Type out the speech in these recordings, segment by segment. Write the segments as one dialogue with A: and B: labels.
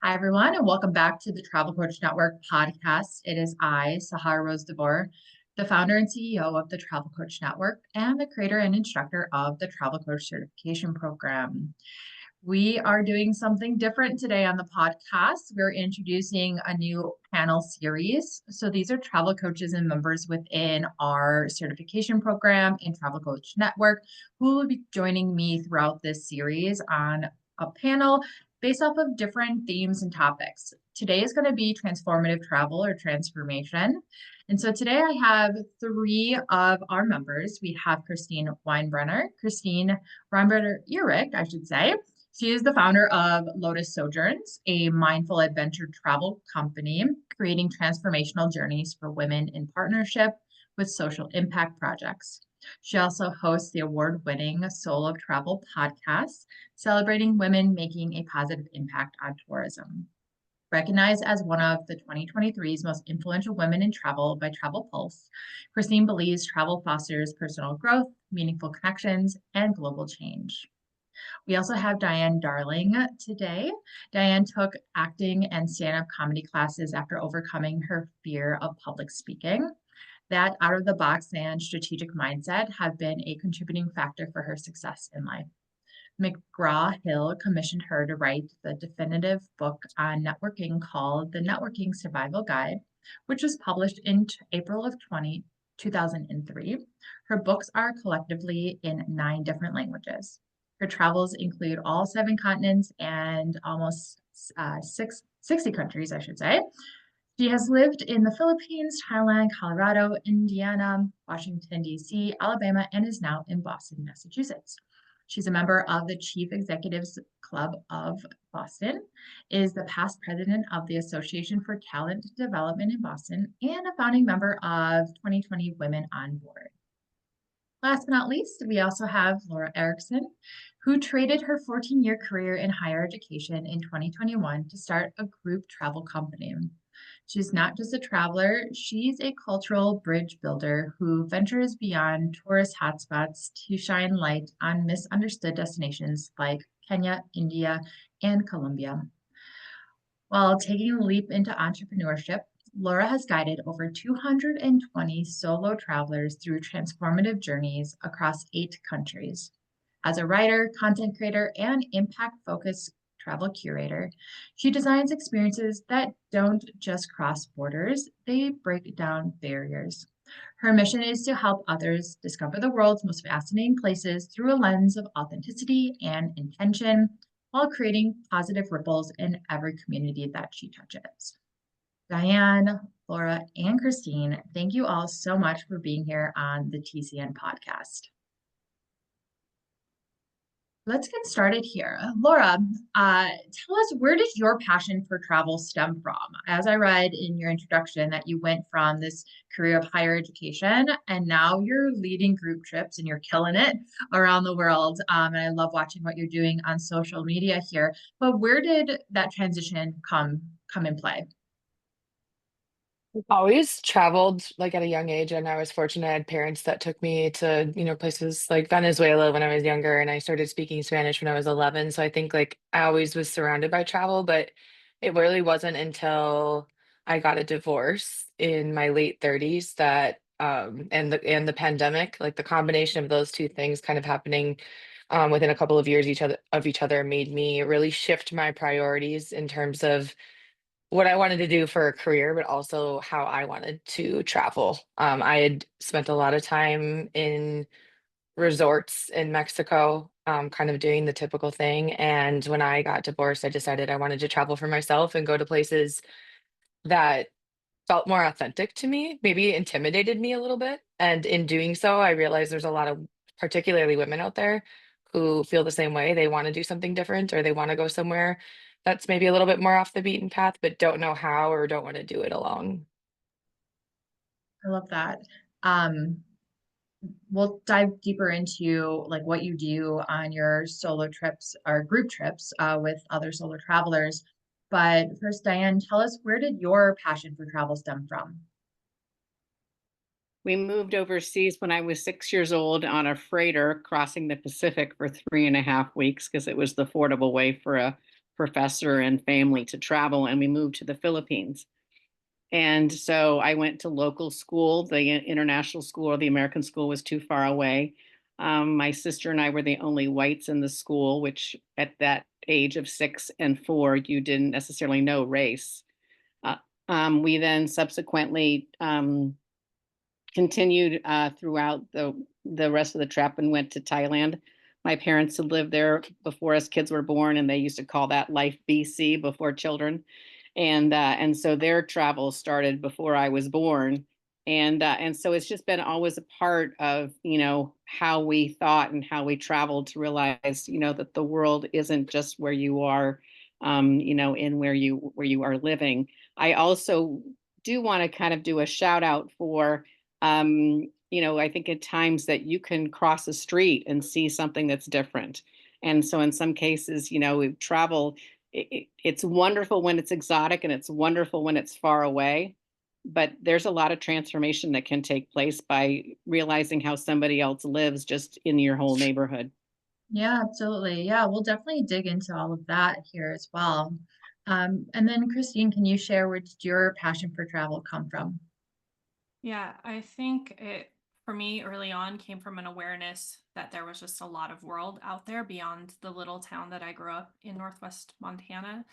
A: Hi, everyone, and welcome back to the Travel Coach Network podcast. It is I, Sahar Rose DeVore, the founder and CEO of the Travel Coach Network and the creator and instructor of the Travel Coach Certification Program. We are doing something different today on the podcast. We're introducing a new panel series. So these are travel coaches and members within our certification program and Travel Coach Network who will be joining me throughout this series on a panel based off of different themes and topics. Today is going to be transformative travel or transformation. And so today I have three of our members. We have Christine Winebrenner, Irick, I should say. She is the founder of Lotus Sojourns, a mindful adventure travel company, creating transformational journeys for women in partnership with social impact projects. She also hosts the award-winning Soul of Travel podcast, celebrating women making a positive impact on tourism. Recognized as one of the 2023's most influential women in travel by Travel Pulse, Christine believes travel fosters personal growth, meaningful connections, and global change. We also have Diane Darling today. Diane took acting and stand-up comedy classes after overcoming her fear of public speaking. That out-of-the-box and strategic mindset have been a contributing factor for her success in life. McGraw-Hill commissioned her to write the definitive book on networking called The Networking Survival Guide, which was published in April of 2003. Her books are collectively in 9 different languages. Her travels include all 7 continents and almost 60 countries, I should say. She has lived in the Philippines, Thailand, Colorado, Indiana, Washington, D.C., Alabama, and is now in Boston, Massachusetts. She's a member of the Chief Executives Club of Boston, is the past president of the Association for Talent Development in Boston, and a founding member of 2020 Women on Board. Last but not least, we also have Laura Ericson, who traded her 14-year career in higher education in 2021 to start a group travel company. She's not just a traveler, she's a cultural bridge builder who ventures beyond tourist hotspots to shine light on misunderstood destinations like Kenya, India, and Colombia. While taking a leap into entrepreneurship, Laura has guided over 220 solo travelers through transformative journeys across 8 countries. As a writer, content creator, and impact-focused travel curator, she designs experiences that don't just cross borders, they break down barriers. Her mission is to help others discover the world's most fascinating places through a lens of authenticity and intention, while creating positive ripples in every community that she touches. Diane, Laura, and Christine, thank you all so much for being here on the TCN podcast. Let's get started here. Laura, tell us, where did your passion for travel stem from? As I read in your introduction that you went from this career of higher education and now you're leading group trips and you're killing it around the world. And I love watching what you're doing on social media here. But where did that transition come in play?
B: Always traveled like at a young age, and I was fortunate I had parents that took me to, places like Venezuela when I was younger, and I started speaking Spanish when I was 11. So I think like I always was surrounded by travel, but it really wasn't until I got a divorce in my late 30s that and the pandemic, like the combination of those two things kind of happening within a couple of years each other made me really shift my priorities in terms of what I wanted to do for a career, but also how I wanted to travel. I had spent a lot of time in resorts in Mexico, kind of doing the typical thing. And when I got divorced, I decided I wanted to travel for myself and go to places that felt more authentic to me, maybe intimidated me a little bit. And in doing so, I realized there's a lot of particularly women out there who feel the same way. They want to do something different or they want to go somewhere that's maybe a little bit more off the beaten path, but don't know how or don't want to do it alone.
A: I love that. Um, we'll dive deeper into like what you do on your solo trips or group trips with other solo travelers. But first, Diane, tell us, where did your passion for travel stem from?
C: We moved overseas when I was 6 years old on a freighter crossing the Pacific for 3.5 weeks because it was the affordable way for a professor and family to travel, and we moved to the Philippines. And so I went to local school. The international school or the American school was too far away. My sister and I were the only whites in the school, which at that age of 6 and 4, you didn't necessarily know race. Uh, we then subsequently continued throughout the rest of the trip and went to Thailand. My parents had lived there before us kids were born, and they used to call that life BC, before children. And so their travel started before I was born. And so it's just been always a part of, how we thought and how we traveled, to realize, that the world isn't just where you are, in where you are living. I also do want to kind of do a shout out for, I think at times that you can cross a street and see something that's different. And so in some cases, we travel, it's wonderful when it's exotic, and it's wonderful when it's far away. But there's a lot of transformation that can take place by realizing how somebody else lives just in your whole neighborhood.
A: Yeah, absolutely. Yeah, we'll definitely dig into all of that here as well. And then Christine, can you share where did your passion for travel come from?
D: Yeah, I think it, for me, early on came from an awareness that there was just a lot of world out there beyond the little town that I grew up in Northwest Montana.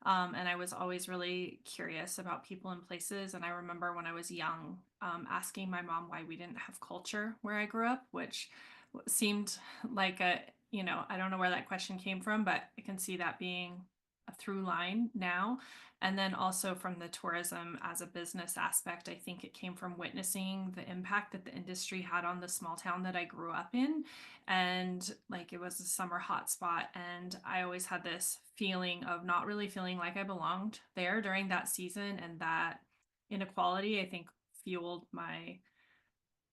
D: And I was always really curious about people and places. And I remember when I was young, asking my mom why we didn't have culture where I grew up, which seemed like I don't know where that question came from, but I can see that being a through line now. And then also from the tourism as a business aspect, I think it came from witnessing the impact that the industry had on the small town that I grew up in. And like it was a summer hotspot. And I always had this feeling of not really feeling like I belonged there during that season. And that inequality, I think, fueled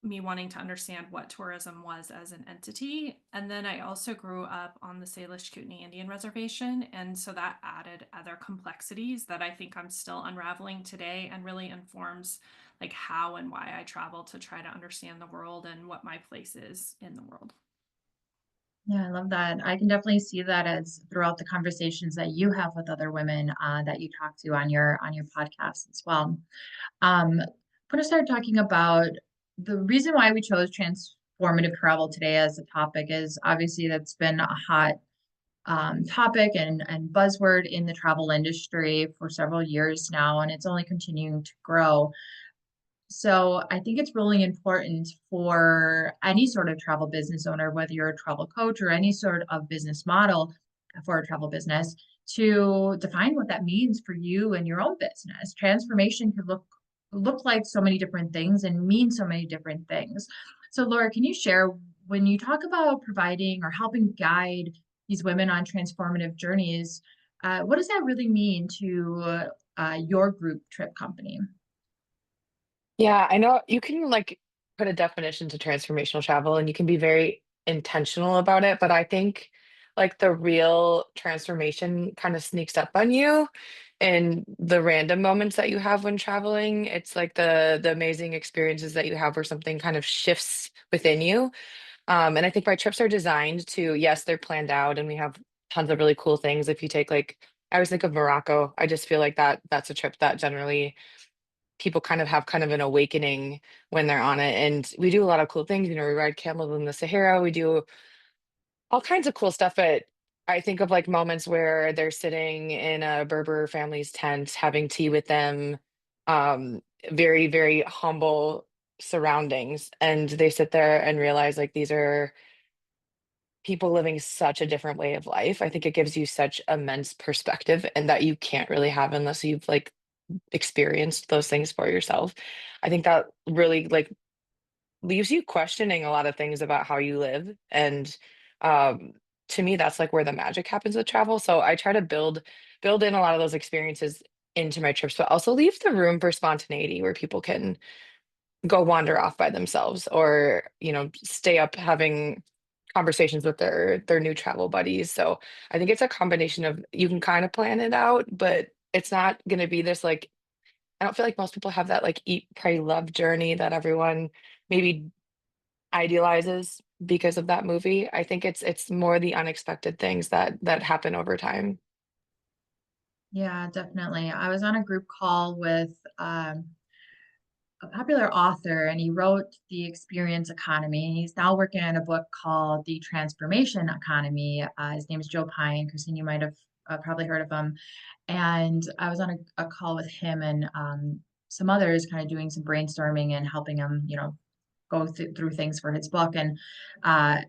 D: me wanting to understand what tourism was as an entity. And then I also grew up on the Salish Kootenai Indian Reservation. And so that added other complexities that I think I'm still unraveling today, and really informs like how and why I travel to try to understand the world and what my place is in the world.
A: Yeah, I love that. I can definitely see that as throughout the conversations that you have with other women that you talk to on your podcast as well. I'm going to start talking about the reason why we chose transformative travel today as a topic is obviously that's been a hot topic and buzzword in the travel industry for several years now, and it's only continuing to grow. So I think it's really important for any sort of travel business owner, whether you're a travel coach or any sort of business model for a travel business, to define what that means for you and your own business. Transformation could look like so many different things and mean so many different things. So Laura, can you share when you talk about providing or helping guide these women on transformative journeys, what does that really mean to your group trip company?
B: Yeah, I know you can like put a definition to transformational travel and you can be very intentional about it, but I think like the real transformation kind of sneaks up on you in the random moments that you have when traveling. It's like the amazing experiences that you have where something kind of shifts within you. And I think my trips are designed to, yes, they're planned out and we have tons of really cool things. If you take like, I always think of Morocco. I just feel like that's a trip that generally people kind of have kind of an awakening when they're on it. And we do a lot of cool things. We ride camels in the Sahara. We do all kinds of cool stuff. But I think of like moments where they're sitting in a Berber family's tent, having tea with them, very, very humble surroundings. And they sit there and realize like these are people living such a different way of life. I think it gives you such immense perspective and that you can't really have unless you've like experienced those things for yourself. I think that really like leaves you questioning a lot of things about how you live. And um to me, that's like where the magic happens with travel. So I try to build in a lot of those experiences into my trips, but also leave the room for spontaneity where people can go wander off by themselves or, stay up having conversations with their new travel buddies. So I think it's a combination of you can kind of plan it out, but it's not going to be this like I don't feel like most people have that like eat, pray, love journey that everyone maybe idealizes because of that movie. I think it's more the unexpected things that happen over time.
A: Yeah, definitely. I was on a group call with a popular author, and he wrote The Experience Economy. He's now working on a book called The Transformation Economy. His name is Joe Pine. Christine, you might have probably heard of him. And I was on a call with him and some others, kind of doing some brainstorming and helping him, go through things for his book. And uh,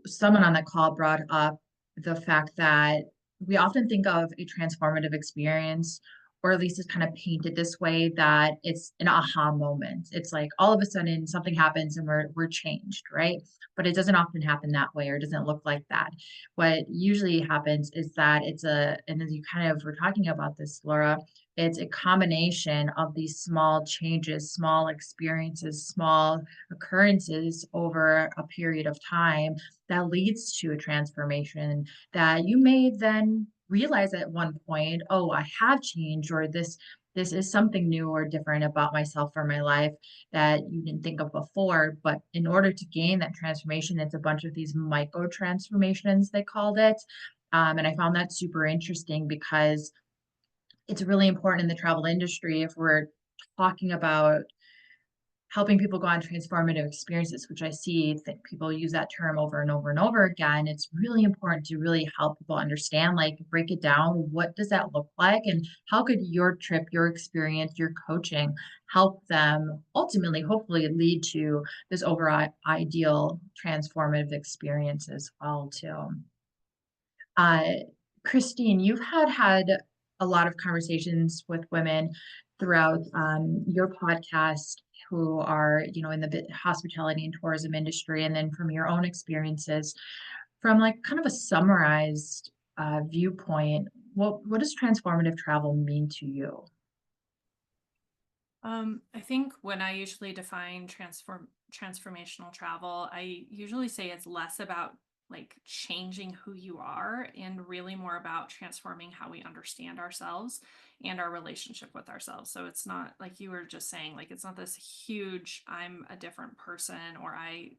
A: someone on that call brought up the fact that we often think of a transformative experience, or at least it's kind of painted this way, that it's an aha moment. It's like all of a sudden something happens and we're changed, right? But it doesn't often happen that way, or doesn't look like that. What usually happens is that and as you kind of were talking about this, Laura, it's a combination of these small changes, small experiences, small occurrences over a period of time that leads to a transformation that you may then realize at one point, oh, I have changed, or this is something new or different about myself or my life that you didn't think of before. But in order to gain that transformation, it's a bunch of these micro transformations, they called it. And I found that super interesting because it's really important in the travel industry if we're talking about helping people go on transformative experiences, which I see that people use that term over and over and over again. It's really important to really help people understand, like break it down. What does that look like? And how could your trip, your experience, your coaching help them ultimately, hopefully lead to this overall ideal transformative experience as well, too. Uh, Christine, you've had a lot of conversations with women throughout your podcast who are, in the hospitality and tourism industry, and then from your own experiences, from like kind of a summarized viewpoint, what does transformative travel mean to you?
D: I think when I usually define transformational travel, I usually say it's less about like changing who you are and really more about transforming how we understand ourselves and our relationship with ourselves. So it's not like you were just saying, like it's not this huge I'm a different person or I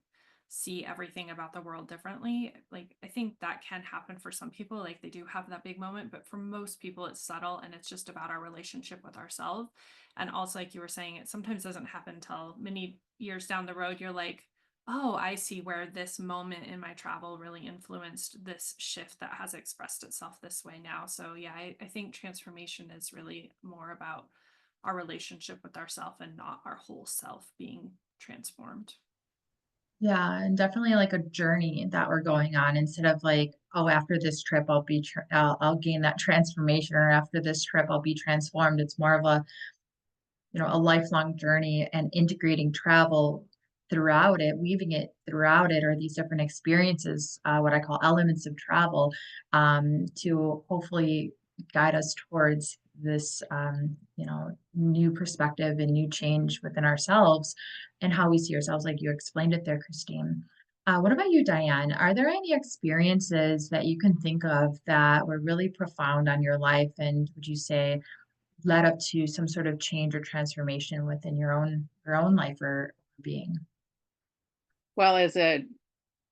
D: see everything about the world differently. Like I think that can happen for some people, like they do have that big moment, but for most people it's subtle and it's just about our relationship with ourselves. And also, like you were saying, it sometimes doesn't happen until many years down the road. You're like, oh, I see where this moment in my travel really influenced this shift that has expressed itself this way now. So, yeah, I think transformation is really more about our relationship with ourselves and not our whole self being transformed.
A: Yeah, and definitely like a journey that we're going on, instead of like, oh, after this trip I'll gain that transformation, or after this trip I'll be transformed. It's more of a lifelong journey, and integrating travel throughout it, weaving it throughout it, or these different experiences, what I call elements of travel, to hopefully guide us towards this, new perspective and new change within ourselves and how we see ourselves, like you explained it there, Christine. What about you, Diane? Are there any experiences that you can think of that were really profound on your life, and would you say led up to some sort of change or transformation within your own life or being?
C: Well, as a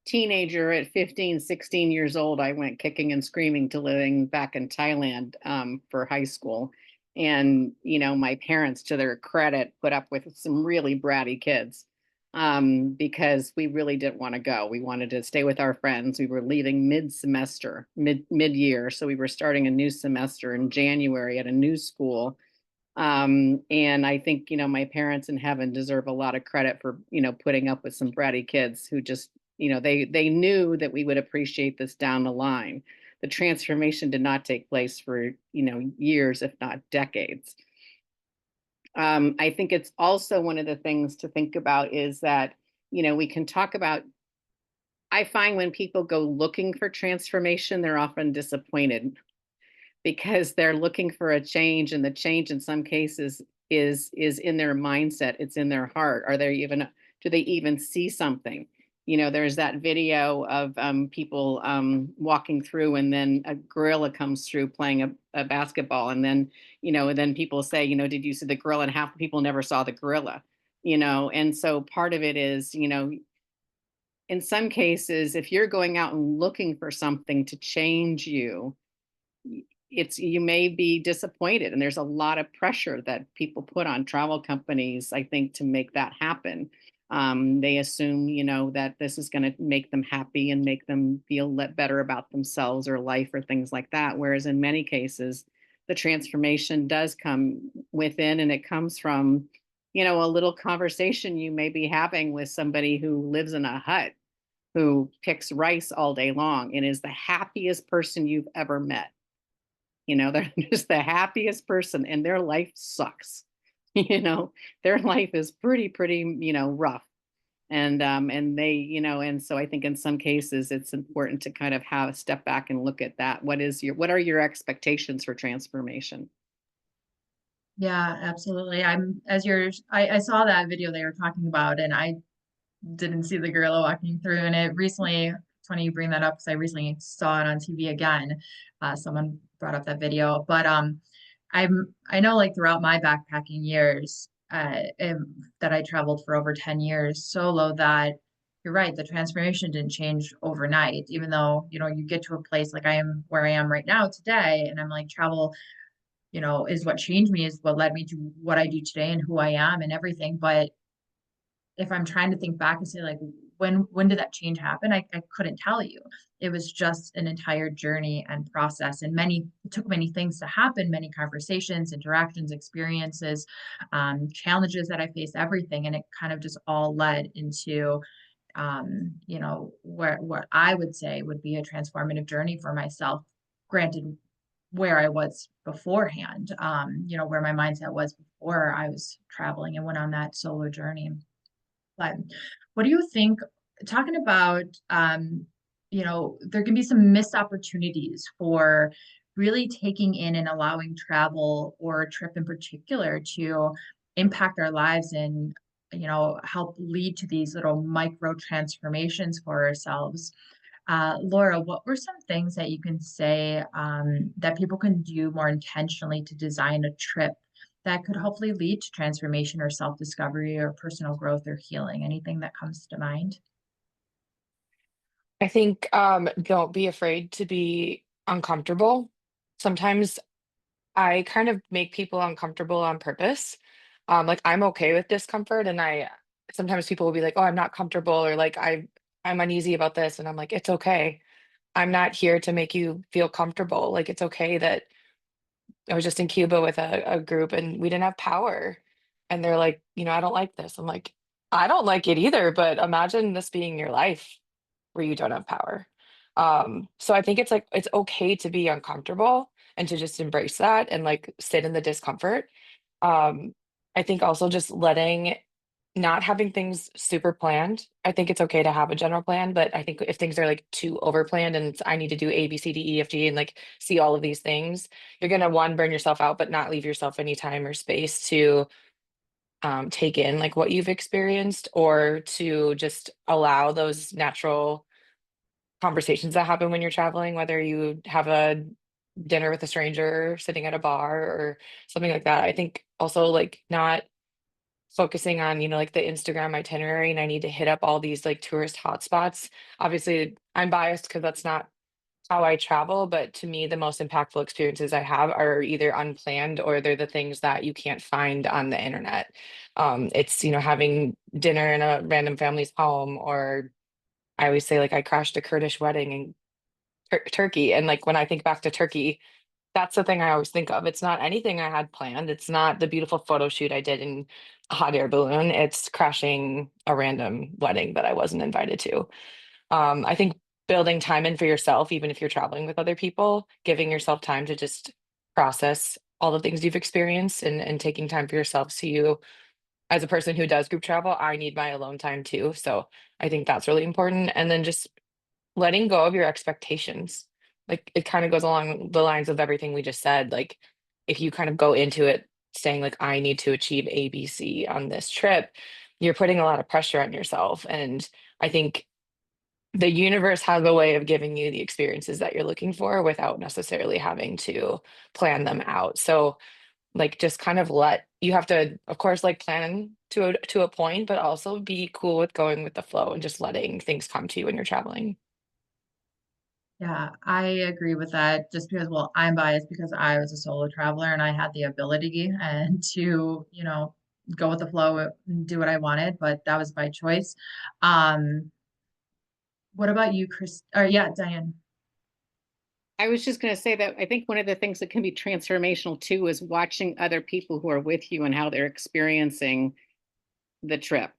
C: teenager at 15, 16 years old, I went kicking and screaming to living back in Thailand for high school. And, my parents, to their credit, put up with some really bratty kids because we really didn't want to go. We wanted to stay with our friends. We were leaving mid-semester, mid-year. So we were starting a new semester in January at a new school. And I think, my parents in heaven deserve a lot of credit for, putting up with some bratty kids who just, they knew that we would appreciate this down the line. The transformation did not take place for, years, if not decades. I think it's also one of the things to think about is that, we can talk about, I find when people go looking for transformation, they're often disappointed because they're looking for a change, and the change in some cases is in their mindset, it's in their heart. Do they even see something? There's that video of people walking through, and then a gorilla comes through playing a basketball, and then people say, did you see the gorilla? And half the people never saw the gorilla. And so part of it is, in some cases, if you're going out and looking for something to change you, you may be disappointed, and there's a lot of pressure that people put on travel companies, I think, to make that happen. They assume, that this is going to make them happy and make them feel better about themselves or life or things like that. Whereas in many cases, the transformation does come within, and it comes from, a little conversation you may be having with somebody who lives in a hut, who picks rice all day long and is the happiest person you've ever met. They're just the happiest person, and their life sucks. Their life is pretty, rough. And they, and so I think in some cases it's important to kind of have a step back and look at that. What are your expectations for transformation?
A: Yeah, absolutely. I saw that video they were talking about, and I didn't see the gorilla walking through. And it's funny you bring that up because I recently saw it on TV again. Someone brought up that video, but I know like throughout my backpacking years, that I traveled for over 10 years solo, that you're right, the transformation didn't change overnight, even though, you get to a place like I am where I am right now today, and I'm like travel, is what changed me, is what led me to what I do today and who I am and everything. But if I'm trying to think back and say like when did that change happen? I couldn't tell you. It was just an entire journey and process, and it took many things to happen, many conversations, interactions, experiences, challenges that I faced, everything. And it kind of just all led into where what I would say would be a transformative journey for myself. Granted, where I was beforehand, where my mindset was before I was traveling and went on that solo journey. But what do you think, talking about, there can be some missed opportunities for really taking in and allowing travel or a trip in particular to impact our lives and, help lead to these little micro transformations for ourselves. Laura, what were some things that you can say that people can do more intentionally to design a trip that could hopefully lead to transformation or self-discovery or personal growth or healing? Anything that comes to mind?
B: I think don't be afraid to be uncomfortable. Sometimes I kind of make people uncomfortable on purpose. Like I'm okay with discomfort, and I sometimes people will be like, "Oh, I'm not comfortable," or like I'm uneasy about this, and I'm like, "It's okay. I'm not here to make you feel comfortable. Like it's okay that I was just in Cuba with a group and we didn't have power." And they're like, I don't like this. I'm like, I don't like it either, but imagine this being your life where you don't have power. So I think it's like it's okay to be uncomfortable and to just embrace that and like sit in the discomfort. Um, I think also just not having things super planned. I think it's okay to have a general plan, but I think if things are like too over planned and I need to do A, B, C, D, E, F, G, and like see all of these things, you're gonna one, burn yourself out, but not leave yourself any time or space to take in like what you've experienced or to just allow those natural conversations that happen when you're traveling, whether you have a dinner with a stranger sitting at a bar or something like that. I think also like not focusing on, like the Instagram itinerary and I need to hit up all these like tourist hotspots. Obviously, I'm biased because that's not how I travel, but to me, the most impactful experiences I have are either unplanned or they're the things that you can't find on the internet. It's, having dinner in a random family's home, or I always say like I crashed a Kurdish wedding in Turkey. And like when I think back to Turkey, that's the thing I always think of. It's not anything I had planned. It's not the beautiful photo shoot I did in a hot air balloon. It's crashing a random wedding that I wasn't invited to. I think building time in for yourself, even if you're traveling with other people, giving yourself time to just process all the things you've experienced and taking time for yourself. So you, as a person who does group travel, I need my alone time too. So I think that's really important. And then just letting go of your expectations. Like it kind of goes along the lines of everything we just said. Like if you kind of go into it saying like I need to achieve ABC on this trip, you're putting a lot of pressure on yourself. And I think the universe has a way of giving you the experiences that you're looking for without necessarily having to plan them out. So like just kind of you have to of course like plan to a point, but also be cool with going with the flow and just letting things come to you when you're traveling.
A: Yeah, I agree with that just because, well, I'm biased because I was a solo traveler and I had the ability and to, go with the flow and do what I wanted, but that was by choice. Um, what about you, Chris? Or yeah, Diane.
C: I was just going to say that I think one of the things that can be transformational too is watching other people who are with you and how they're experiencing the trip.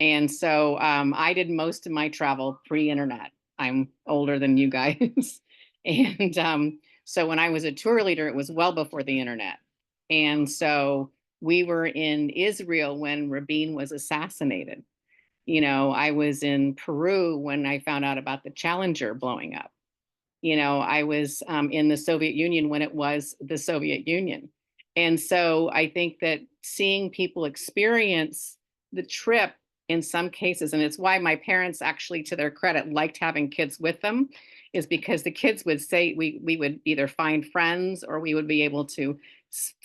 C: And so I did most of my travel pre-internet. I'm older than you guys. And so when I was a tour leader, it was well before the internet. And so we were in Israel when Rabin was assassinated. I was in Peru when I found out about the Challenger blowing up. I was in the Soviet Union when it was the Soviet Union. And so I think that seeing people experience the trip in some cases, and it's why my parents actually, to their credit, liked having kids with them, is because the kids would say we would either find friends or we would be able to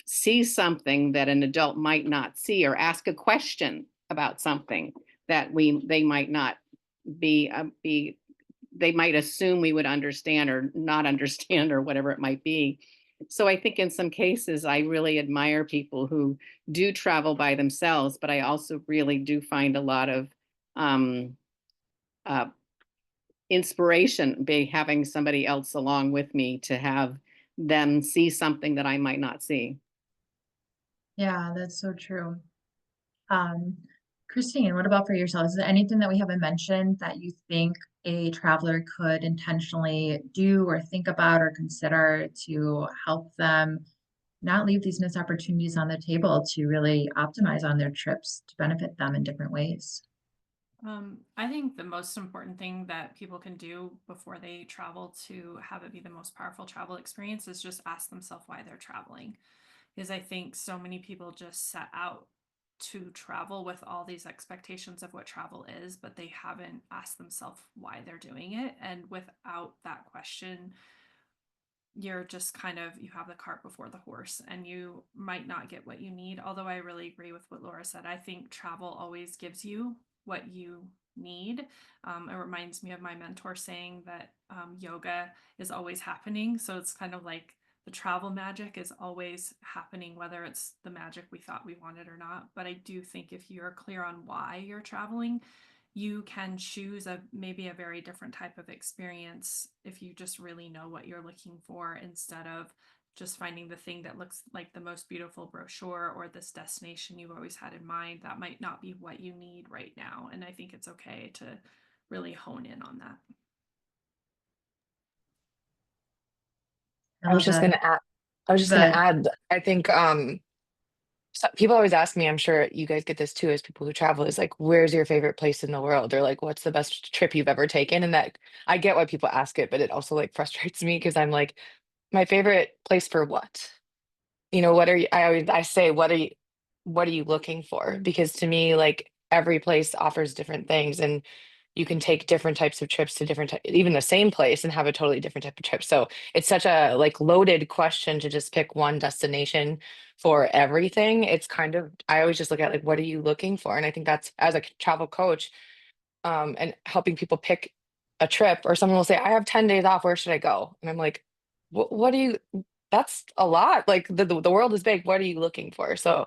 C: see something that an adult might not see, or ask a question about something that they might not be they might assume we would understand or not understand or whatever it might be. So I think in some cases, I really admire people who do travel by themselves, but I also really do find a lot of um, uh, inspiration by having somebody else along with me to have them see something that I might not see.
A: Yeah, that's so true. Um, Christine, what about for yourself? Is there anything that we haven't mentioned that you think a traveler could intentionally do or think about or consider to help them not leave these missed opportunities on the table to really optimize on their trips to benefit them in different ways?
D: I think the most important thing that people can do before they travel to have it be the most powerful travel experience is just ask themselves why they're traveling. Because I think so many people just set out to travel with all these expectations of what travel is, but they haven't asked themselves why they're doing it. And without that question, you're just kind of, you have the cart before the horse and you might not get what you need. Although I really agree with what Laura said. I think travel always gives you what you need. It reminds me of my mentor saying that yoga is always happening. So it's kind of like the travel magic is always happening, whether it's the magic we thought we wanted or not. But I do think if you're clear on why you're traveling, you can choose maybe a very different type of experience if you just really know what you're looking for, instead of just finding the thing that looks like the most beautiful brochure or this destination you've always had in mind. That might not be what you need right now, and I think it's okay to really hone in on that.
A: I
B: I was
A: love
B: just
A: that.
B: gonna add, I was just gonna
A: Good.
B: add, I think so people always ask me, I'm sure you guys get this too, as people who travel, is like, where's your favorite place in the world? Or like, what's the best trip you've ever taken? And that I get why people ask it, but it also like frustrates me because I'm like, my favorite place for what? What are you, I say, what are you looking for? Because to me, like every place offers different things and you can take different types of trips to different, even the same place and have a totally different type of trip. So it's such a like loaded question to just pick one destination for everything. It's kind of, I always just look at like, what are you looking for? And I think that's as a travel coach, and helping people pick a trip, or someone will say, I have 10 days off, where should I go? And I'm like, what do you, that's a lot. Like the world is big. What are you looking for? So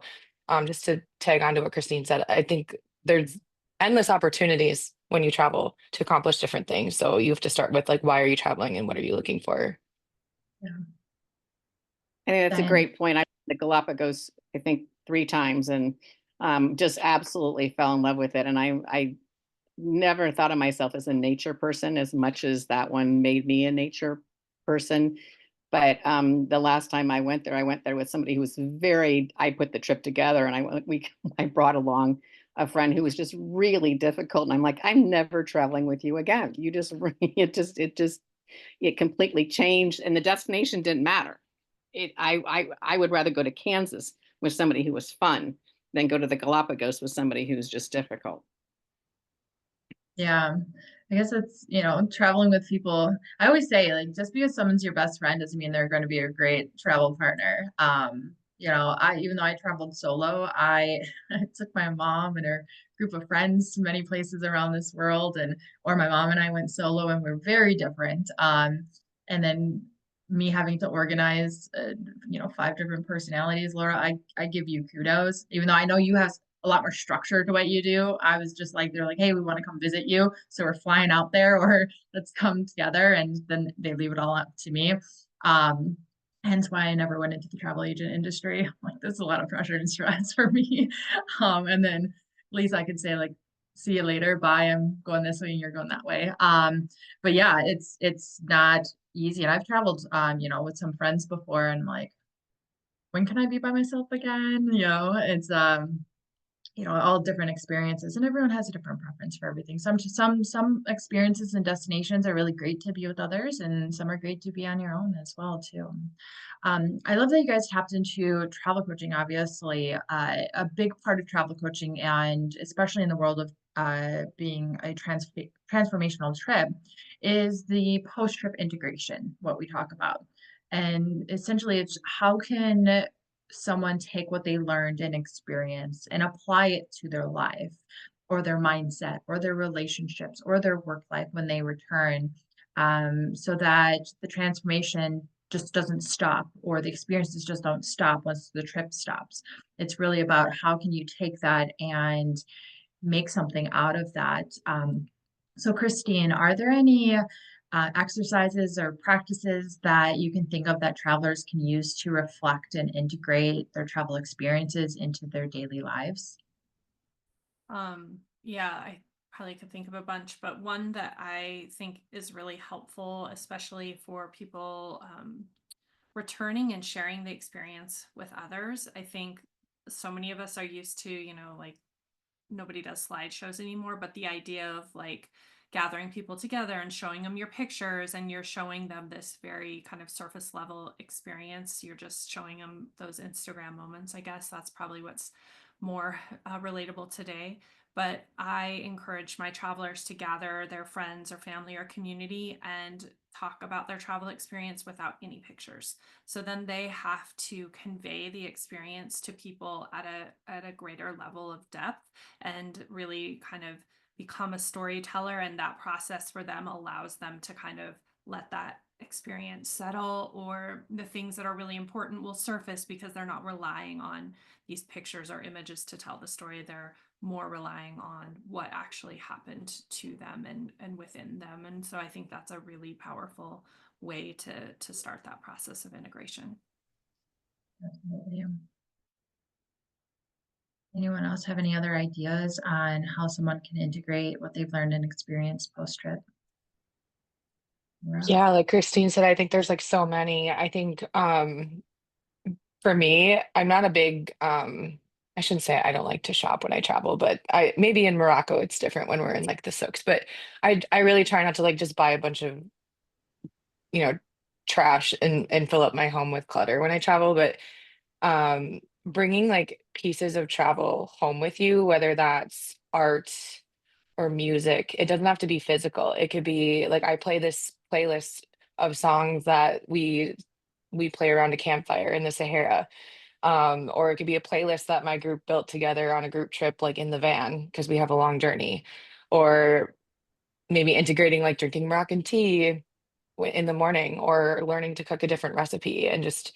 B: just to tag on to what Christine said, I think there's endless opportunities when you travel to accomplish different things. So you have to start with like, why are you traveling and what are you looking for?
A: Yeah.
C: I think that's a
A: Diane.
C: great point. I the Galapagos, I think 3 times, and just absolutely fell in love with it. And I never thought of myself as a nature person as much as that one made me a nature person. But the last time I went there with somebody who was I put the trip together and I brought along a friend who was just really difficult. And I'm like, I'm never traveling with you again. You just, it completely changed, and the destination didn't matter. I would rather go to Kansas with somebody who was fun than go to the Galapagos with somebody who's just difficult.
A: Yeah. I guess it's, traveling with people. I always say, like, just because someone's your best friend doesn't mean they're going to be a great travel partner. even though I traveled solo, I I took my mom and her group of friends to many places around this world, or my mom and I went solo, and we're very different. And then me having to organize, 5 different personalities, Laura, I give you kudos, even though I know you have a lot more structure to what you do. I was just like, they're like, hey, we want to come visit you, so we're flying out there, or let's come together, and then they leave it all up to me. Um, Hence why I never went into the travel agent industry. Like, this is a lot of pressure and stress for me. And then at least I could say, like, see you later, bye, I'm going this way and you're going that way. But yeah, it's not easy. And I've traveled, with some friends before, and like, when can I be by myself again? It's all different experiences, and everyone has a different preference for everything. Some experiences and destinations are really great to be with others, and some are great to be on your own as well too. I love that you guys tapped into travel coaching. Obviously, a big part of travel coaching, and especially in the world of being a transformational trip, is the post-trip integration, what we talk about. And essentially, it's how can someone take what they learned and experience and apply it to their life, or their mindset, or their relationships, or their work life when they return, so that the transformation just doesn't stop, or the experiences just don't stop once the trip stops. It's really about how can you take that and make something out of that. So Christine, are there any exercises or practices that you can think of that travelers can use to reflect and integrate their travel experiences into their daily lives?
D: Yeah, I probably could think of a bunch, but one that I think is really helpful, especially for people returning and sharing the experience with others. I think so many of us are used to, like, nobody does slideshows anymore, but the idea of like gathering people together and showing them your pictures, and you're showing them this very kind of surface level experience. You're just showing them those Instagram moments. I guess that's probably what's more relatable today. But I encourage my travelers to gather their friends or family or community and talk about their travel experience without any pictures. So then they have to convey the experience to people at a greater level of depth, and really kind of become a storyteller. And that process for them allows them to kind of let that experience settle, or the things that are really important will surface because they're not relying on these pictures or images to tell the story. They're more relying on what actually happened to them and within them. And so I think that's a really powerful way to start that process of integration.
A: Absolutely. Anyone else have any other ideas on how someone can integrate what they've learned and experienced post-trip?
B: Yeah, like Christine said, I think there's like so many. I think for me, I'm not a big I shouldn't say I don't like to shop when I travel, but I maybe in Morocco it's different when we're in like the souks. But I really try not to like just buy a bunch of, you know, trash and fill up my home with clutter when I travel. But bringing like pieces of travel home with you, whether that's art or music, it doesn't have to be physical. It could be like I play this playlist of songs that we play around a campfire in the Sahara. Or it could be a playlist that my group built together on a group trip, like in the van, because we have a long journey. Or maybe integrating like drinking Moroccan tea in the morning, or learning to cook a different recipe, and just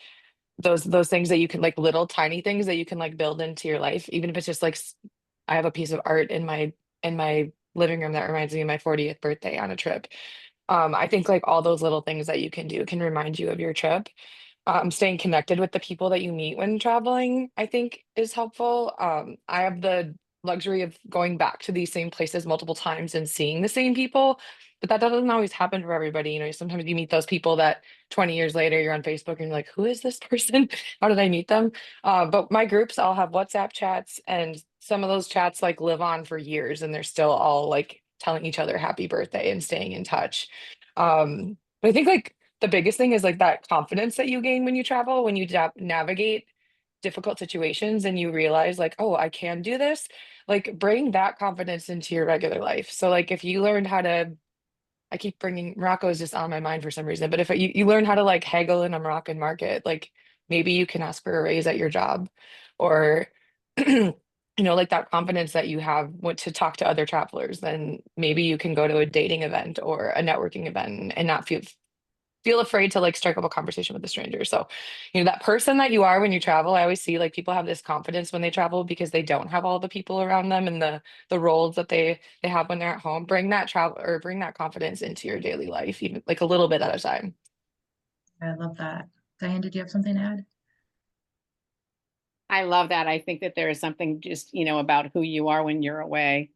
B: those things that you can like, little tiny things that you can like build into your life, even if it's just like I have a piece of art in my living room that reminds me of my 40th birthday on a trip. I think like all those little things that you can do can remind you of your trip. Staying connected with the people that you meet when traveling, I think is helpful. I have the luxury of going back to these same places multiple times and seeing the same people, but that doesn't always happen for everybody. Sometimes you meet those people that 20 years later you're on Facebook and you're like, who is this person? How did I meet them? But my groups all have WhatsApp chats, and some of those chats like live on for years, and they're still all like telling each other happy birthday and staying in touch. But I think like the biggest thing is like that confidence that you gain when you travel, when you navigate difficult situations and you realize like, oh, I can do this. Like bring that confidence into your regular life. So like if you learned how to, I keep bringing Morocco is just on my mind for some reason, but if you learn how to like haggle in a Moroccan market, like maybe you can ask for a raise at your job, or like that confidence that you have to talk to other travelers, then maybe you can go to a dating event or a networking event and not feel afraid to like strike up a conversation with a stranger. So, that person that you are when you travel, I always see like people have this confidence when they travel because they don't have all the people around them and the roles that they have when they're at home. Bring that travel or bring that confidence into your daily life, even like a little bit at a time.
A: I love that. Diane, did you have something to add?
C: I love that. I think that there is something just, about who you are when you're away,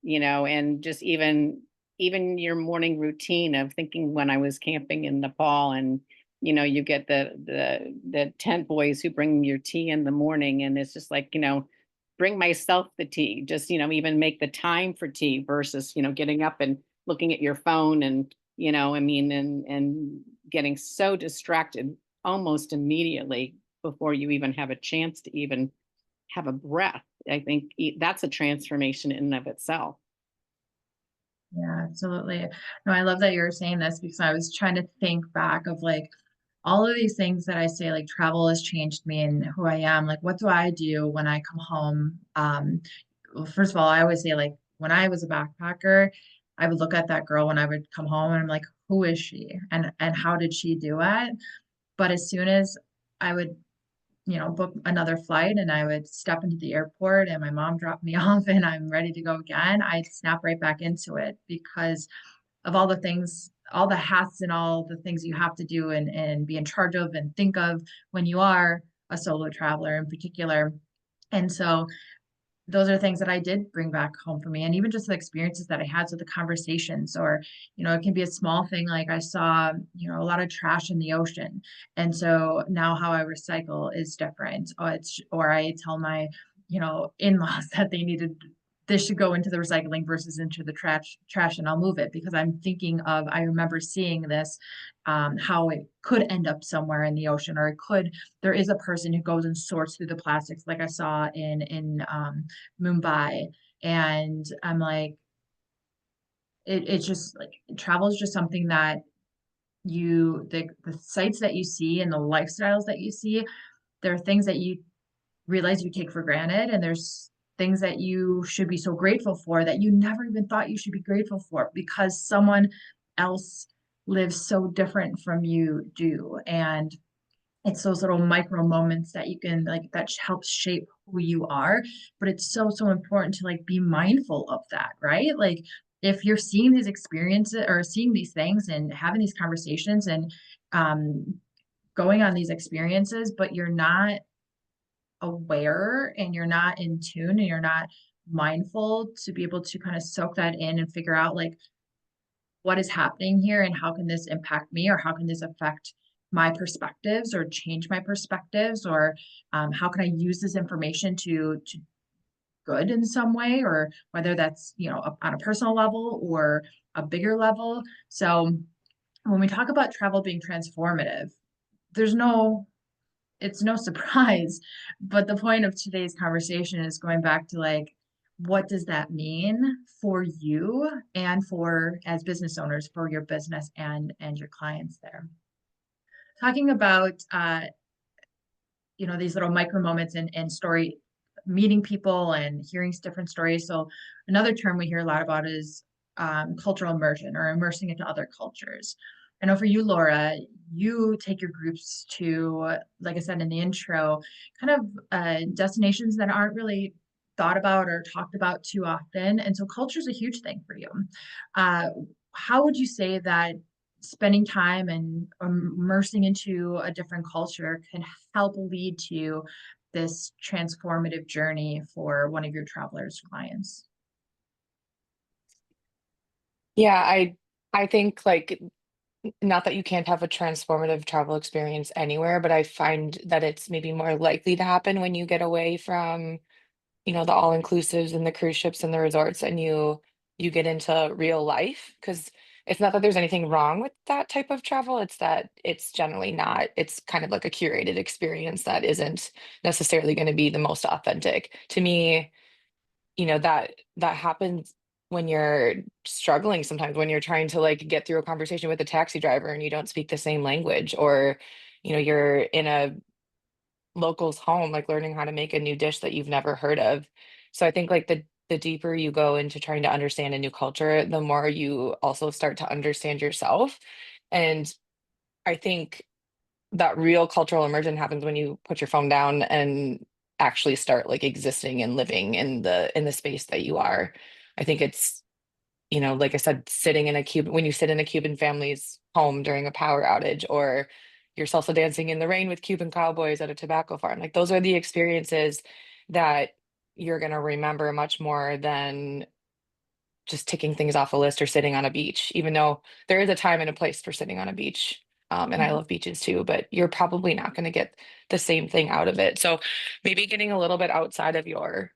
C: and just even your morning routine of thinking when I was camping in Nepal, and you get the tent boys who bring your tea in the morning, and it's just like, bring myself the tea, just, even make the time for tea versus, getting up and looking at your phone, and I mean, and getting so distracted almost immediately before you even have a chance to even have a breath. I think that's a transformation in and of itself.
A: Yeah, absolutely. No, I love that you're saying this because I was trying to think back of like all of these things that I say, like travel has changed me and who I am. Like, what do I do when I come home? Well, first of all, I always say like when I was a backpacker, I would look at that girl when I would come home and I'm like, who is she? And how did she do it? But as soon as I would book another flight and I would step into the airport and my mom dropped me off and I'm ready to go again, I'd snap right back into it because of all the things, all the hats and all the things you have to do and be in charge of and think of when you are a solo traveler in particular. And so those are things that I did bring back home for me. And even just the experiences that I had, so the conversations, or, it can be a small thing like I saw, a lot of trash in the ocean. And so now how I recycle is different. Or I tell my, in-laws that this should go into the recycling versus into the trash, and I'll move it because I'm thinking of, I remember seeing this, how it could end up somewhere in the ocean, or there is a person who goes and sorts through the plastics like I saw in Mumbai. And I'm like, it's just like travel is just something that the sites that you see and the lifestyles that you see, there are things that you realize you take for granted, and there's things that you should be so grateful for that you never even thought you should be grateful for because someone else lives so different from you do. And it's those little micro moments that you can like that helps shape who you are. But it's so important to like be mindful of that, right? Like if you're seeing these experiences or seeing these things and having these conversations and um going on these experiences, but you're not aware and you're not in tune and you're not mindful to be able to kind of soak that in and figure out like what is happening here and how can this impact me, or how can this affect my perspectives or change my perspectives, or how can I use this information to good in some way, or whether that's on a personal level or a bigger level. So when we talk about travel being transformative, there's no it's no surprise, but the point of today's conversation is going back to like, what does that mean for you and for as business owners for your business and your clients there? Talking about these little micro moments and story, meeting people and hearing different stories. So another term we hear a lot about is cultural immersion, or immersing into other cultures. I know for you, Laura, you take your groups to, like I said in the intro, kind of destinations that aren't really thought about or talked about too often. And so culture is a huge thing for you. Uh, how would you say that spending time and immersing into a different culture can help lead to this transformative journey for one of your travelers' clients?
B: Yeah, I think like not that you can't have a transformative travel experience anywhere, but I find that it's maybe more likely to happen when you get away from, the all-inclusives and the cruise ships and the resorts, and you get into real life. Because it's not that there's anything wrong with that type of travel, it's that it's generally not. It's kind of like a curated experience that isn't necessarily going to be the most authentic. To me, that happens when you're struggling sometimes, when you're trying to like get through a conversation with a taxi driver and you don't speak the same language, or you're in a locals home, like learning how to make a new dish that you've never heard of. So I think like the deeper you go into trying to understand a new culture, the more you also start to understand yourself. And I think that real cultural immersion happens when you put your phone down and actually start like existing and living in the space that you are. I think it's, you know, like I said, sitting in a Cuban, when you sit in a Cuban family's home during a power outage, or you're salsa dancing in the rain with Cuban cowboys at a tobacco farm, like those are the experiences that you're going to remember much more than just ticking things off a list or sitting on a beach, even though there is a time and a place for sitting on a beach. And I
A: Mhm.
B: love beaches too, but you're probably not going to get the same thing out of it. So maybe getting a little bit outside of your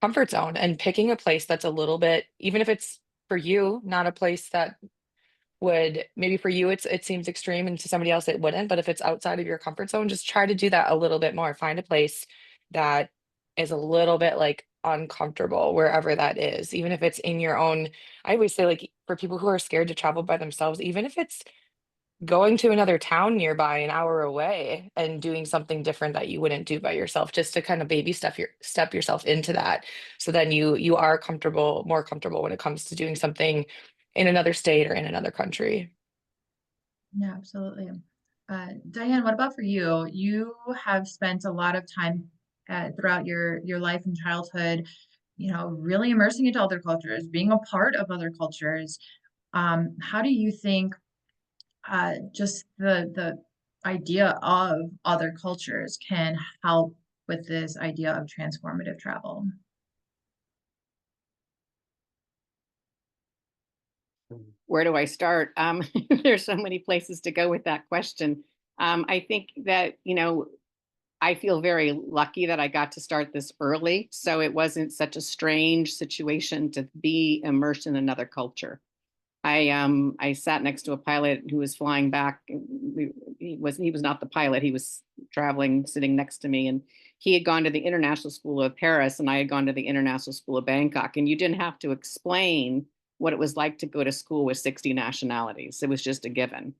B: comfort zone and picking a place that's a little bit, even if it's for you, not a place that would, maybe for you it seems extreme and to somebody else it wouldn't, but if it's outside of your comfort zone, just try to do that a little bit more. Find a place that is a little bit like uncomfortable wherever that is, even if it's in your own. I always say, like, for people who are scared to travel by themselves, even if it's going to another town nearby an hour away and doing something different that you wouldn't do by yourself, just to kind of baby step yourself into that, so then you are comfortable, more comfortable when it comes to doing something in another state or in another country.
A: Yeah, absolutely. Diane, what about for you? You have spent a lot of time throughout your life and childhood, really immersing into other cultures, being a part of other cultures. How do you think just the idea of other cultures can help with this idea of transformative travel?
C: Where do I start? There's so many places to go with that question. I think that, I feel very lucky that I got to start this early. So it wasn't such a strange situation to be immersed in another culture. I sat next to a pilot who was flying back. He was not the pilot. He was traveling, sitting next to me, and he had gone to the International School of Paris, and I had gone to the International School of Bangkok. And you didn't have to explain what it was like to go to school with 60 nationalities. It was just a given,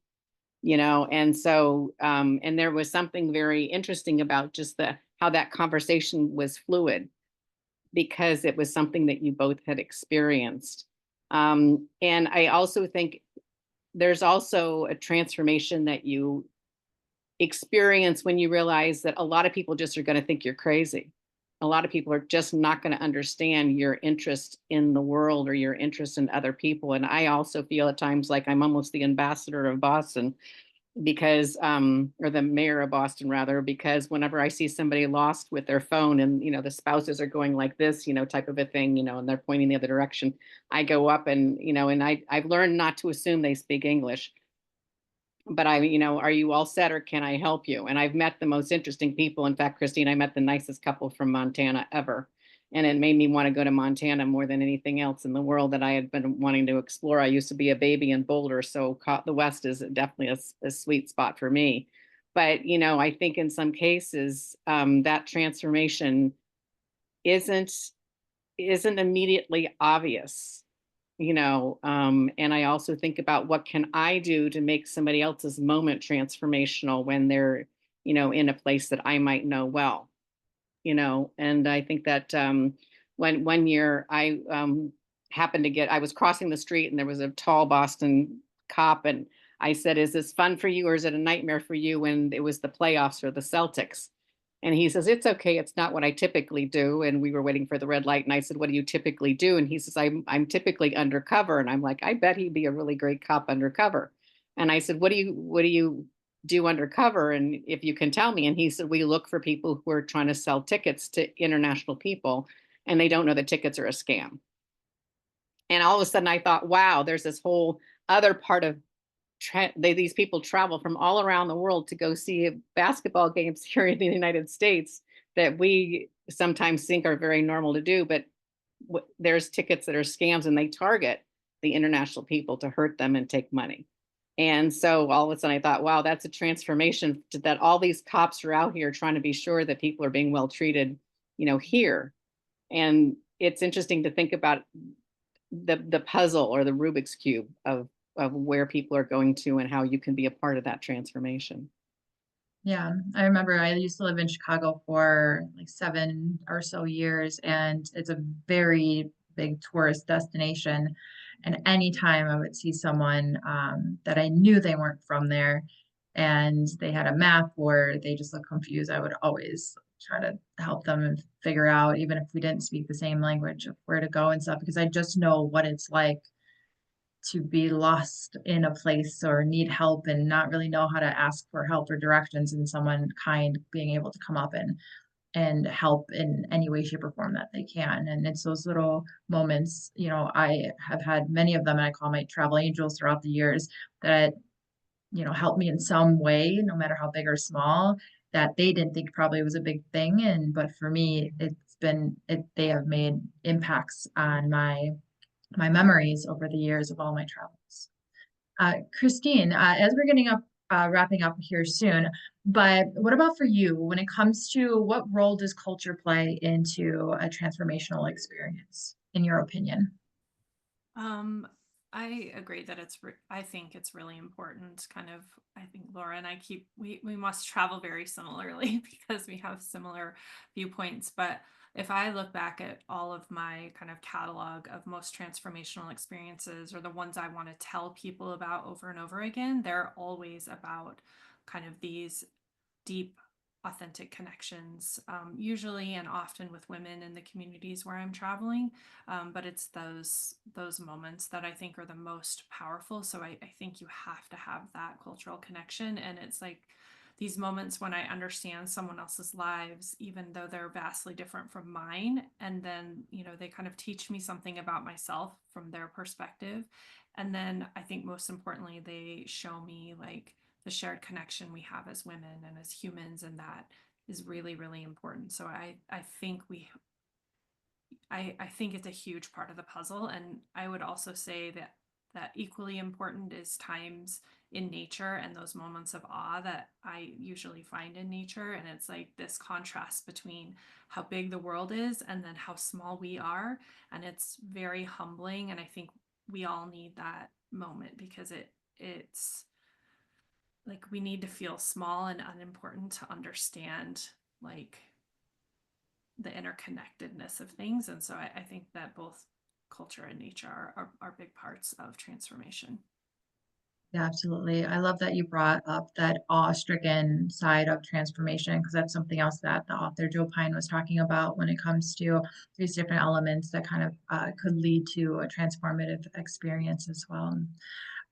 C: And so, and there was something very interesting about just the how that conversation was fluid, because it was something that you both had experienced. And I also think there's also a transformation that you experience when you realize that a lot of people just are going to think you're crazy. A lot of people are just not going to understand your interest in the world or your interest in other people. And I also feel at times like I'm almost the ambassador of Boston, because or the mayor of Boston rather, because whenever I see somebody lost with their phone and the spouses are going like this, type of a thing, and they're pointing the other direction, I go up and and I've learned not to assume they speak English, but are you all set or can I help you? And I've met the most interesting people. In fact, Christine, I met the nicest couple from Montana ever. And it made me want to go to Montana more than anything else in the world that I had been wanting to explore. I used to be a baby in Boulder, so the West is definitely a sweet spot for me. But, I think in some cases, that transformation isn't isn't immediately obvious, and I also think about what can I do to make somebody else's moment transformational when they're in a place that I might know well. And I think that when one year happened to I was crossing the street and there was a tall Boston cop, and I said, is this fun for you or is it a nightmare for you, when it was the playoffs or the Celtics? And he says, it's okay. It's not what I typically do. And we were waiting for the red light. And I said, what do you typically do? And he says, I'm typically undercover. And I'm like, I bet he'd be a really great cop undercover. And I said, what do you do undercover? And if you can tell me. And he said, we look for people who are trying to sell tickets to international people, and they don't know the tickets are a scam. And all of a sudden I thought, wow, there's this whole other part of these people travel from all around the world to go see basketball games here in the United States that we sometimes think are very normal to do. But there's tickets that are scams, and they target the international people to hurt them and take money. And so all of a sudden I thought, wow, that's a transformation, that all these cops are out here trying to be sure that people are being well treated, here. And it's interesting to think about the puzzle or the Rubik's cube of where people are going to and how you can be a part of that transformation.
A: Yeah, I remember I used to live in Chicago for like 7 or so years, and it's a very big tourist destination. And anytime I would see someone that I knew they weren't from there and they had a map or they just looked confused, I would always try to help them and figure out, even if we didn't speak the same language, of where to go and stuff, because I just know what it's like to be lost in a place or need help and not really know how to ask for help or directions, and someone kind being able to come up and help in any way, shape, or form that they can. And it's those little moments, I have had many of them, and I call my travel angels throughout the years that, help me in some way, no matter how big or small, that they didn't think probably was a big thing. But for me, they have made impacts on my memories over the years of all my travels. Christine, as we're getting up, wrapping up here soon, but what about for you when it comes to what role does culture play into a transformational experience, in your opinion?
D: Um, I agree that I think it's really important. Kind of, I think Laura and I we must travel very similarly because we have similar viewpoints. But if I look back at all of my kind of catalog of most transformational experiences, or the ones I want to tell people about over and over again, they're always about kind of these deep, authentic connections, usually and often with women in the communities where I'm traveling. But it's those moments that I think are the most powerful. So I think you have to have that cultural connection. And it's like these moments when I understand someone else's lives, even though they're vastly different from mine. And then, they kind of teach me something about myself from their perspective. And then I think most importantly, they show me like the shared connection we have as women and as humans, and that is really, really important. So I think I think it's a huge part of the puzzle. And I would also say that equally important is times in nature and those moments of awe that I usually find in nature. And it's like this contrast between how big the world is and then how small we are. And it's very humbling. And I think we all need that moment because it's like we need to feel small and unimportant to understand like the interconnectedness of things. And so I think that both culture and nature are big parts of transformation.
A: Yeah, absolutely. I love that you brought up that awe-stricken side of transformation, because that's something else that the author Joe Pine was talking about when it comes to these different elements that kind of could lead to a transformative experience as well.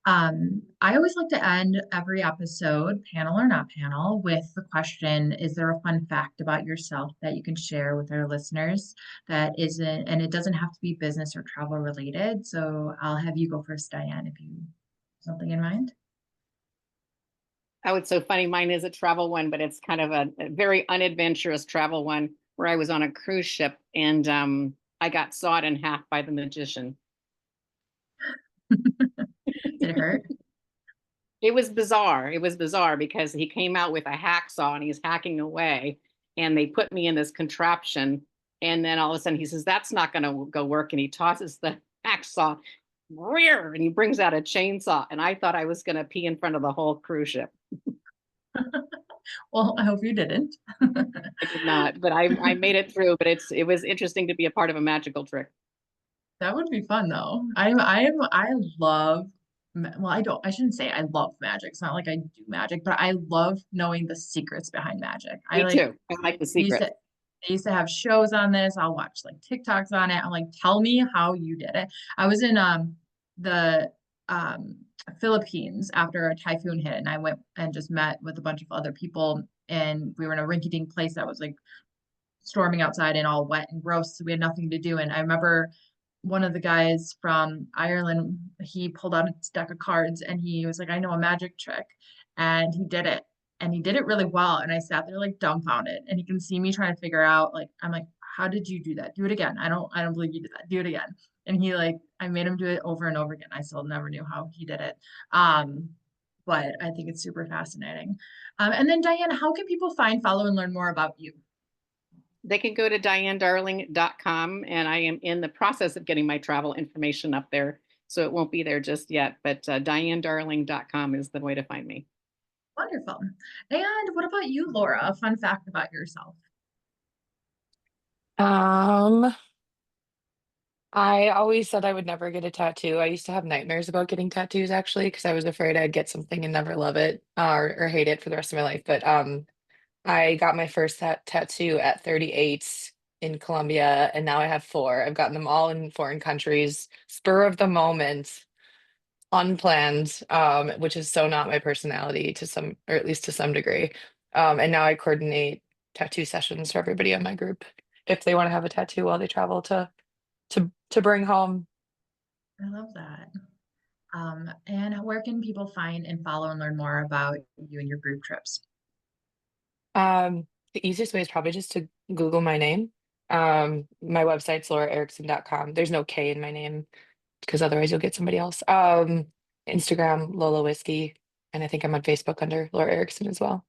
A: I always like to end every episode, panel or not panel, with the question, is there a fun fact about yourself that you can share with our listeners that isn't, and it doesn't have to be business or travel related. So I'll have you go first, Diane, if you have something in mind.
C: Oh, it's so funny. Mine is a travel one, but it's kind of a very unadventurous travel one where I was on a cruise ship and I got sawed in half by the magician.
A: Did it hurt?
C: It was bizarre. It was bizarre because he came out with a hacksaw and he's hacking away, and they put me in this contraption. And then all of a sudden he says, "That's not going to go work." And he tosses the hacksaw, rear, and he brings out a chainsaw. And I thought I was going to pee in front of the whole cruise ship.
A: Well, I hope you didn't.
C: I did not, but I made it through. But it was interesting to be a part of a magical trick.
A: That would be fun though. I love, well, I shouldn't say I love magic. It's not like I do magic, but I love knowing the secrets behind magic. I
C: Me
A: like,
C: too. I like the
A: they used
C: secret.
A: to, they used to have shows on this. I'll watch like TikToks on it. I'm like, tell me how you did it. I was in the um Philippines after a typhoon hit, and I went and just met with a bunch of other people, and we were in a rinky-dink place that was like storming outside and all wet and gross, so we had nothing to do. And I remember one of the guys from Ireland, he pulled out a deck of cards and he was like, I know a magic trick. And he did it. And he did it really well. And I sat there like dumbfounded. And he can see me trying to figure out, like, I'm like, how did you do that? Do it again. I don't believe you did that. Do it again. And he like, I made him do it over and over again. I still never knew how he did it. Um, but I think it's super fascinating. And then Diane, how can people find, follow, and learn more about you?
C: They can go to dianedarling.com, and I am in the process of getting my travel information up there. So it won't be there just yet, but dianedarling.com is the way to find me.
A: Wonderful. And what about you, Laura? A fun fact about yourself.
B: Um, I always said I would never get a tattoo. I used to have nightmares about getting tattoos actually, because I was afraid I'd get something and never love it or hate it for the rest of my life. But I got my first tattoo at 38 in Colombia, and now I have four. I've gotten them all in foreign countries, spur of the moment, unplanned, which is so not my personality to some, or at least to some degree. And now I coordinate tattoo sessions for everybody in my group if they want to have a tattoo while they travel to bring home.
A: I love that. And where can people find and follow and learn more about you and your group trips?
B: The easiest way is probably just to Google my name. My website's lauraerickson.com. There's no K in my name because otherwise you'll get somebody else. Instagram, Lola Whiskey, and I think I'm on Facebook under Laura Erickson as well.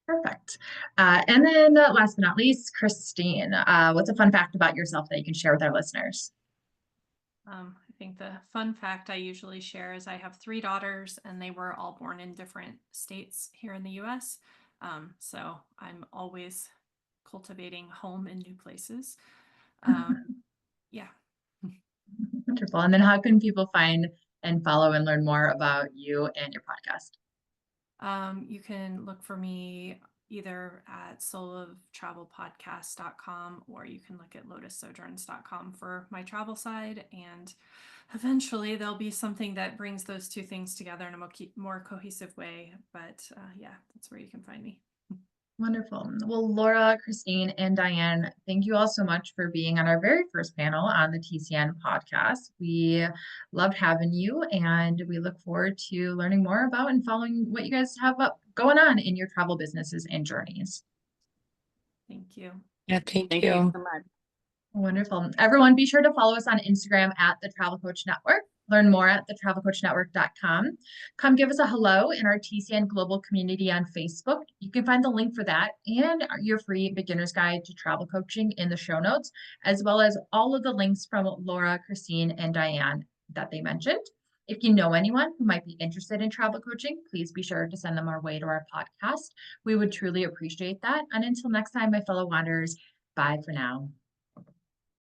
A: Perfect. And then last but not least, Christine, what's a fun fact about yourself that you can share with our listeners?
D: I think the fun fact I usually share is I have 3 daughters and they were all born in different states here in the US. So I'm always cultivating home in new places. Yeah.
A: Wonderful. And then how can people find and follow and learn more about you and your podcast?
D: You can look for me either at souloftravelpodcast.com or you can look at lotussojourns.com for my travel side. And eventually there'll be something that brings those two things together in a more cohesive way. But yeah, that's where you can find me.
A: Wonderful. Well, Laura, Christine, and Diane, thank you all so much for being on our very first panel on the TCN podcast. We loved having you, and we look forward to learning more about and following what you guys have going on in your travel businesses and journeys.
D: Thank you.
B: Yeah, thank
C: Thank you
B: you.
C: so much.
A: Wonderful. Everyone, be sure to follow us on Instagram at the Travel Coach Network. Learn more at thetravelcoachnetwork.com. Come give us a hello in our TCN Global community on Facebook. You can find the link for that and your free beginner's guide to travel coaching in the show notes, as well as all of the links from Laura, Christine, and Diane that they mentioned. If you know anyone who might be interested in travel coaching, please be sure to send them our way to our podcast. We would truly appreciate that. And until next time, my fellow wanderers, bye for now.